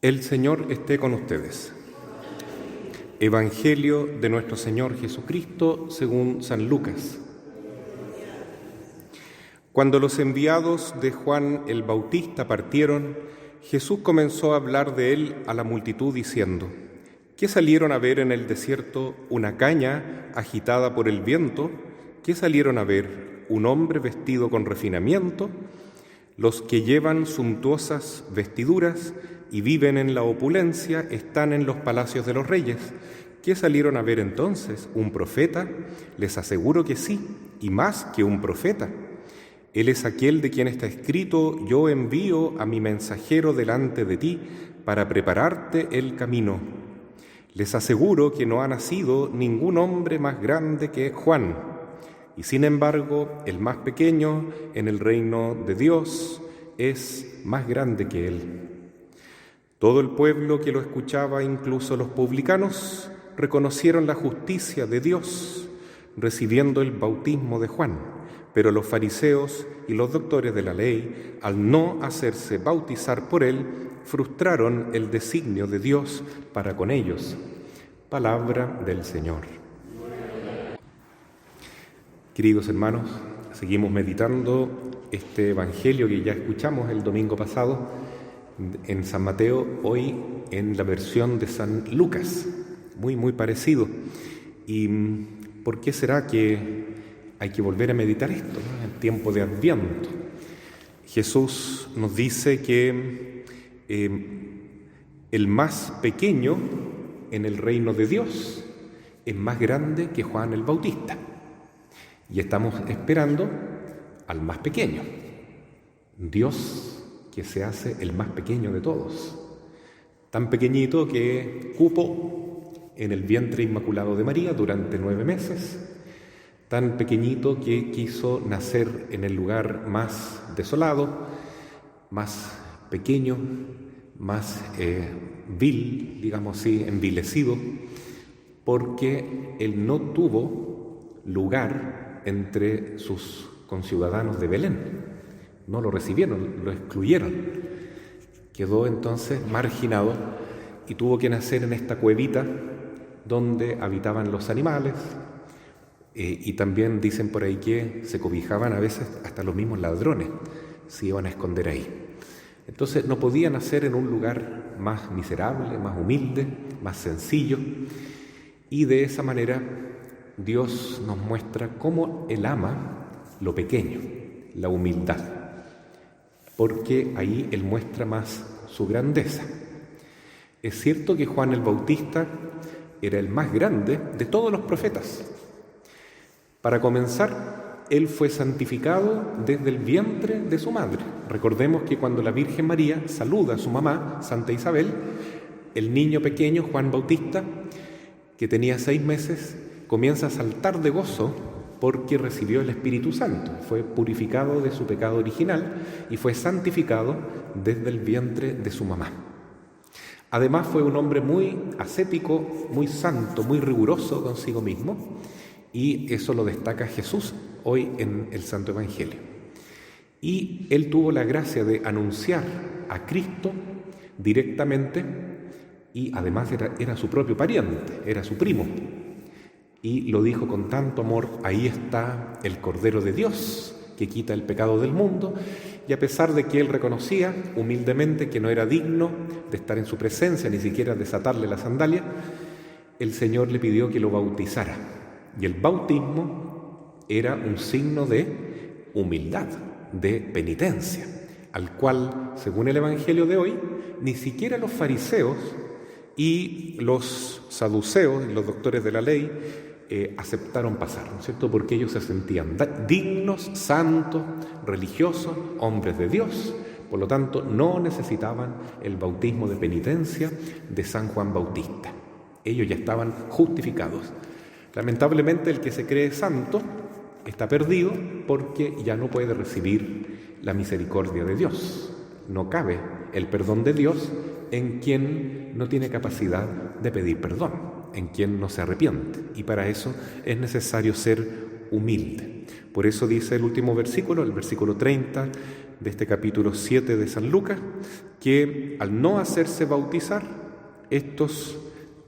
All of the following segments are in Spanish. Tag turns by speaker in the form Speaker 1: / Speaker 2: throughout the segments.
Speaker 1: El Señor esté con ustedes. Evangelio de nuestro Señor Jesucristo según San Lucas. Cuando los enviados de Juan el Bautista partieron, Jesús comenzó a hablar de él a la multitud diciendo: ¿Qué salieron a ver en el desierto? ¿Una caña agitada por el viento? ¿Qué salieron a ver? ¿Un hombre vestido con refinamiento? Los que llevan suntuosas vestiduras y viven en la opulencia están en los palacios de los reyes. ¿Qué salieron a ver entonces? ¿Un profeta? Les aseguro que sí, y más que un profeta. Él es aquel de quien está escrito: yo envío a mi mensajero delante de ti para prepararte el camino. Les aseguro que no ha nacido ningún hombre más grande que Juan, y sin embargo el más pequeño en el reino de Dios es más grande que él. Todo el pueblo que lo escuchaba, incluso los publicanos, reconocieron la justicia de Dios recibiendo el bautismo de Juan, pero los fariseos y los doctores de la ley, al no hacerse bautizar por él, frustraron el designio de Dios para con ellos. Palabra del Señor. Queridos hermanos, seguimos meditando este Evangelio que ya escuchamos el domingo pasado en San Mateo, hoy en la versión de San Lucas, muy parecido. ¿Y por qué será que hay que volver a meditar esto, ¿no? En tiempo de Adviento? Jesús nos dice que el más pequeño en el reino de Dios es más grande que Juan el Bautista. Y estamos esperando al más pequeño, Dios, que se hace el más pequeño de todos. Tan pequeñito que cupo en el vientre inmaculado de María durante 9 meses, tan pequeñito que quiso nacer en el lugar más desolado, más pequeño, más vil, digamos así, envilecido, porque él no tuvo lugar entre sus conciudadanos de Belén. No lo recibieron, lo excluyeron. Quedó entonces marginado y tuvo que nacer en esta cuevita donde habitaban los animales, y también dicen por ahí que se cobijaban a veces hasta los mismos ladrones, se iban a esconder ahí. Entonces no podía nacer en un lugar más miserable, más humilde, más sencillo, y de esa manera Dios nos muestra cómo Él ama lo pequeño, la humildad, porque ahí Él muestra más su grandeza. Es cierto que Juan el Bautista era el más grande de todos los profetas. Para comenzar, él fue santificado desde el vientre de su madre. Recordemos que cuando la Virgen María saluda a su mamá, Santa Isabel, el niño pequeño, Juan Bautista, que tenía 6 meses, comienza a saltar de gozo porque recibió el Espíritu Santo, fue purificado de su pecado original y fue santificado desde el vientre de su mamá. Además fue un hombre muy ascético, muy santo, muy riguroso consigo mismo, y eso lo destaca Jesús hoy en el Santo Evangelio. Y él tuvo la gracia de anunciar a Cristo directamente, y además era su propio pariente, era su primo. Y lo dijo con tanto amor: ahí está el Cordero de Dios que quita el pecado del mundo. Y a pesar de que él reconocía humildemente que no era digno de estar en su presencia, ni siquiera desatarle la sandalia, el Señor le pidió que lo bautizara. Y el bautismo era un signo de humildad, de penitencia, al cual, según el Evangelio de hoy, ni siquiera los fariseos y los saduceos y los doctores de la ley aceptaron pasar, ¿no es cierto? Porque ellos se sentían dignos, santos, religiosos, hombres de Dios. Por lo tanto, no necesitaban el bautismo de penitencia de San Juan Bautista. Ellos ya estaban justificados. Lamentablemente, el que se cree santo está perdido porque ya no puede recibir la misericordia de Dios. No cabe el perdón de Dios en quien no tiene capacidad de pedir perdón, en quien no se arrepiente. Y para eso es necesario ser humilde. Por eso dice el último versículo, el versículo 30, de este capítulo 7 de San Lucas, que al no hacerse bautizar, estos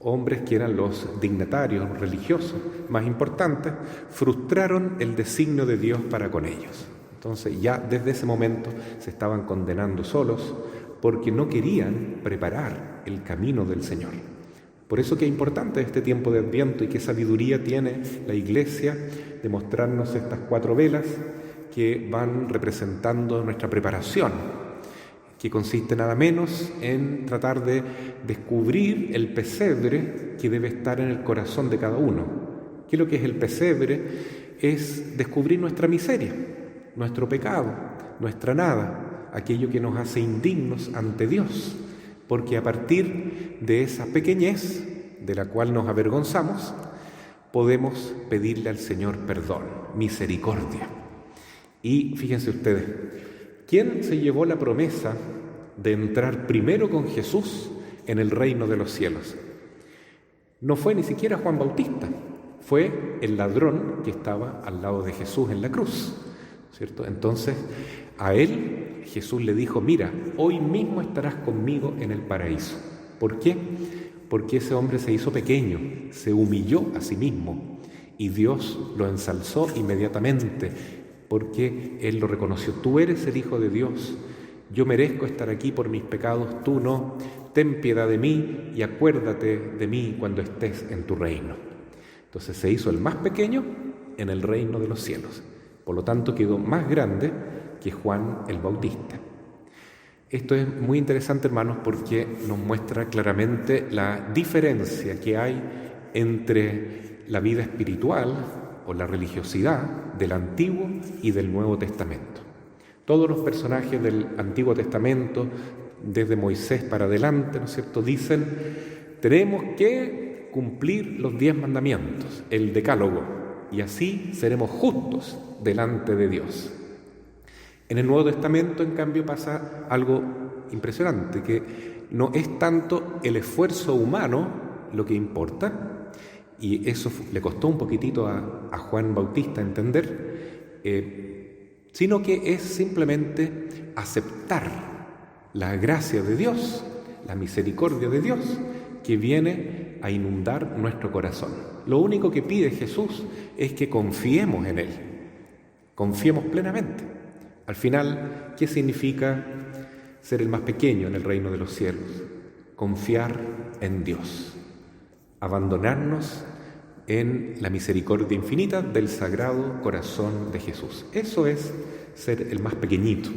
Speaker 1: hombres que eran los dignatarios religiosos más importantes, frustraron el designio de Dios para con ellos. Entonces ya desde ese momento se estaban condenando solos porque no querían preparar el camino del Señor. Por eso que es importante este tiempo de Adviento y qué sabiduría tiene la Iglesia de mostrarnos estas 4 velas que van representando nuestra preparación, que consiste nada menos en tratar de descubrir el pesebre que debe estar en el corazón de cada uno. ¿Qué es lo que es el pesebre? Es descubrir nuestra miseria, nuestro pecado, nuestra nada, aquello que nos hace indignos ante Dios, porque a partir de esa pequeñez de la cual nos avergonzamos, podemos pedirle al Señor perdón, misericordia. Y fíjense ustedes, ¿quién se llevó la promesa de entrar primero con Jesús en el reino de los cielos? No fue ni siquiera Juan Bautista, fue el ladrón que estaba al lado de Jesús en la cruz, ¿cierto? Entonces, a él Jesús le dijo: mira, hoy mismo estarás conmigo en el paraíso. ¿Por qué? Porque ese hombre se hizo pequeño, se humilló a sí mismo y Dios lo ensalzó inmediatamente, porque él lo reconoció. Tú eres el Hijo de Dios, yo merezco estar aquí por mis pecados, tú no. Ten piedad de mí y acuérdate de mí cuando estés en tu reino. Entonces se hizo el más pequeño en el reino de los cielos. Por lo tanto quedó más grande que Juan el Bautista. Esto es muy interesante, hermanos, porque nos muestra claramente la diferencia que hay entre la vida espiritual o la religiosidad del Antiguo y del Nuevo Testamento. Todos los personajes del Antiguo Testamento, desde Moisés para adelante, ¿no es cierto?, dicen: tenemos que cumplir los 10 mandamientos, el decálogo, y así seremos justos delante de Dios. En el Nuevo Testamento, en cambio, pasa algo impresionante, que no es tanto el esfuerzo humano lo que importa, y eso le costó un poquitito a Juan Bautista entender, sino que es simplemente aceptar la gracia de Dios, la misericordia de Dios, que viene a inundar nuestro corazón. Lo único que pide Jesús es que confiemos en Él, confiemos plenamente. Al final, ¿qué significa ser el más pequeño en el reino de los cielos? Confiar en Dios, abandonarnos en la misericordia infinita del Sagrado Corazón de Jesús. Eso es ser el más pequeñito.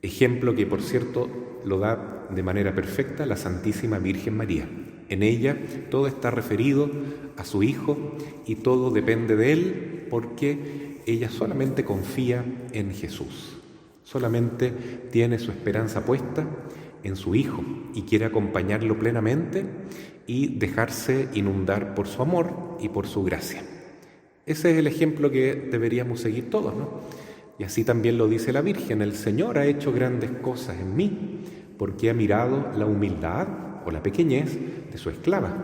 Speaker 1: Ejemplo que, por cierto, lo da de manera perfecta la Santísima Virgen María. En ella todo está referido a su Hijo y todo depende de Él, porque ella solamente confía en Jesús, solamente tiene su esperanza puesta en su Hijo y quiere acompañarlo plenamente y dejarse inundar por su amor y por su gracia. Ese es el ejemplo que deberíamos seguir todos, ¿no? Y así también lo dice la Virgen: el Señor ha hecho grandes cosas en mí, porque ha mirado la humildad o la pequeñez de su esclava.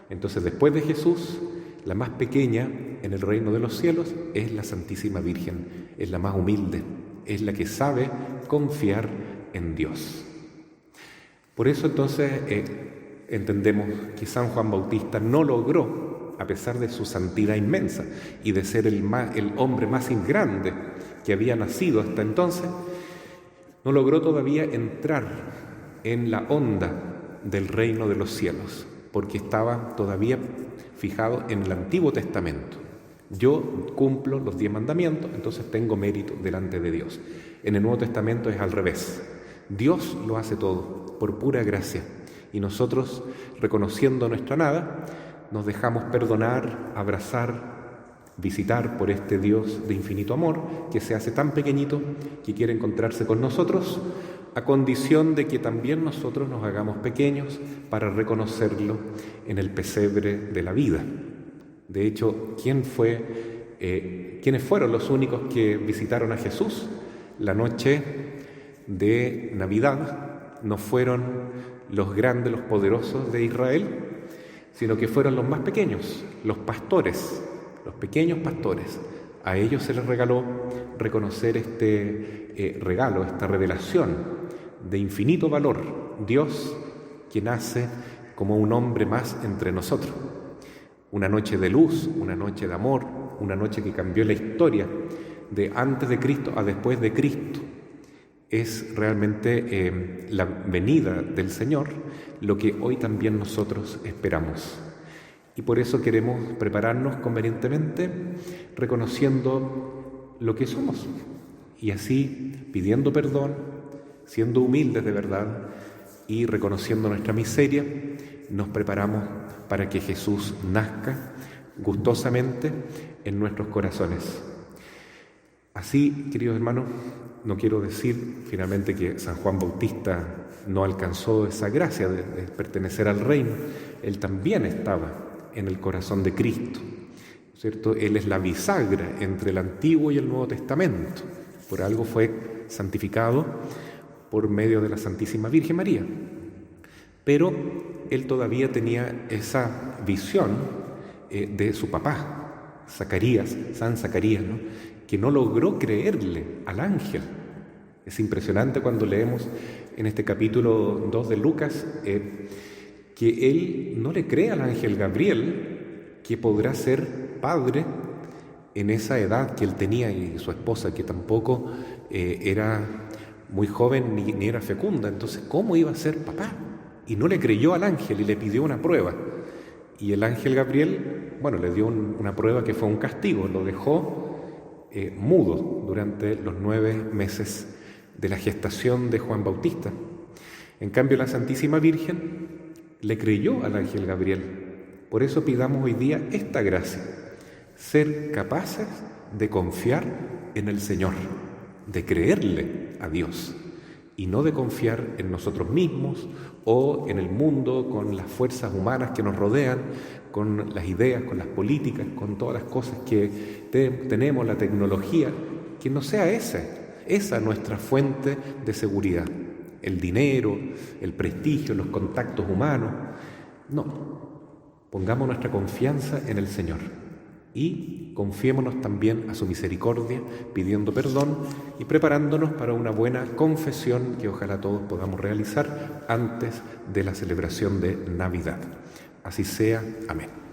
Speaker 1: Entonces, después de Jesús, la más pequeña en el reino de los cielos es la Santísima Virgen, es la más humilde, es la que sabe confiar en Dios. Por eso entonces entendemos que San Juan Bautista no logró, a pesar de su santidad inmensa y de ser el hombre más grande que había nacido hasta entonces, no logró todavía entrar en la onda del reino de los cielos, porque estaba todavía fijado en el Antiguo Testamento. Yo cumplo los 10 mandamientos, entonces tengo mérito delante de Dios. En el Nuevo Testamento es al revés. Dios lo hace todo por pura gracia, y nosotros, reconociendo nuestra nada, nos dejamos perdonar, abrazar, visitar por este Dios de infinito amor, que se hace tan pequeñito, que quiere encontrarse con nosotros, a condición de que también nosotros nos hagamos pequeños para reconocerlo en el pesebre de la vida. De hecho, ¿quiénes fueron los únicos que visitaron a Jesús la noche de Navidad? No fueron los grandes, los poderosos de Israel, sino que fueron los más pequeños, los pastores, los pequeños pastores. A ellos se les regaló reconocer este regalo, esta revelación de infinito valor. Dios que nace como un hombre más entre nosotros. Una noche de luz, una noche de amor, una noche que cambió la historia de antes de Cristo a después de Cristo. Es realmente la venida del Señor lo que hoy también nosotros esperamos. Y por eso queremos prepararnos convenientemente reconociendo lo que somos y así pidiendo perdón, siendo humildes de verdad y reconociendo nuestra miseria, nos preparamos para que Jesús nazca gustosamente en nuestros corazones. Así, queridos hermanos, no quiero decir finalmente que San Juan Bautista no alcanzó esa gracia de pertenecer al reino. Él también estaba en el corazón de Cristo, ¿cierto? Él es la bisagra entre el Antiguo y el Nuevo Testamento. Por algo fue santificado por medio de la Santísima Virgen María. Pero él todavía tenía esa visión de su papá, Zacarías, San Zacarías, ¿no? Que no logró creerle al ángel. Es impresionante cuando leemos en este capítulo 2 de Lucas que él no le cree al ángel Gabriel que podrá ser padre en esa edad que él tenía y su esposa que tampoco era muy joven ni era fecunda. Entonces, ¿cómo iba a ser papá? Y no le creyó al ángel y le pidió una prueba. Y el ángel Gabriel, le dio una prueba que fue un castigo, lo dejó mudo durante los 9 meses de la gestación de Juan Bautista. En cambio, la Santísima Virgen le creyó al ángel Gabriel. Por eso pidamos hoy día esta gracia, ser capaces de confiar en el Señor, de creerle a Dios y no de confiar en nosotros mismos o en el mundo, con las fuerzas humanas que nos rodean, con las ideas, con las políticas, con todas las cosas que tenemos, la tecnología, que no sea esa nuestra fuente de seguridad. El dinero, el prestigio, los contactos humanos. No, pongamos nuestra confianza en el Señor y confiémonos también a su misericordia, pidiendo perdón y preparándonos para una buena confesión que ojalá todos podamos realizar antes de la celebración de Navidad. Así sea. Amén.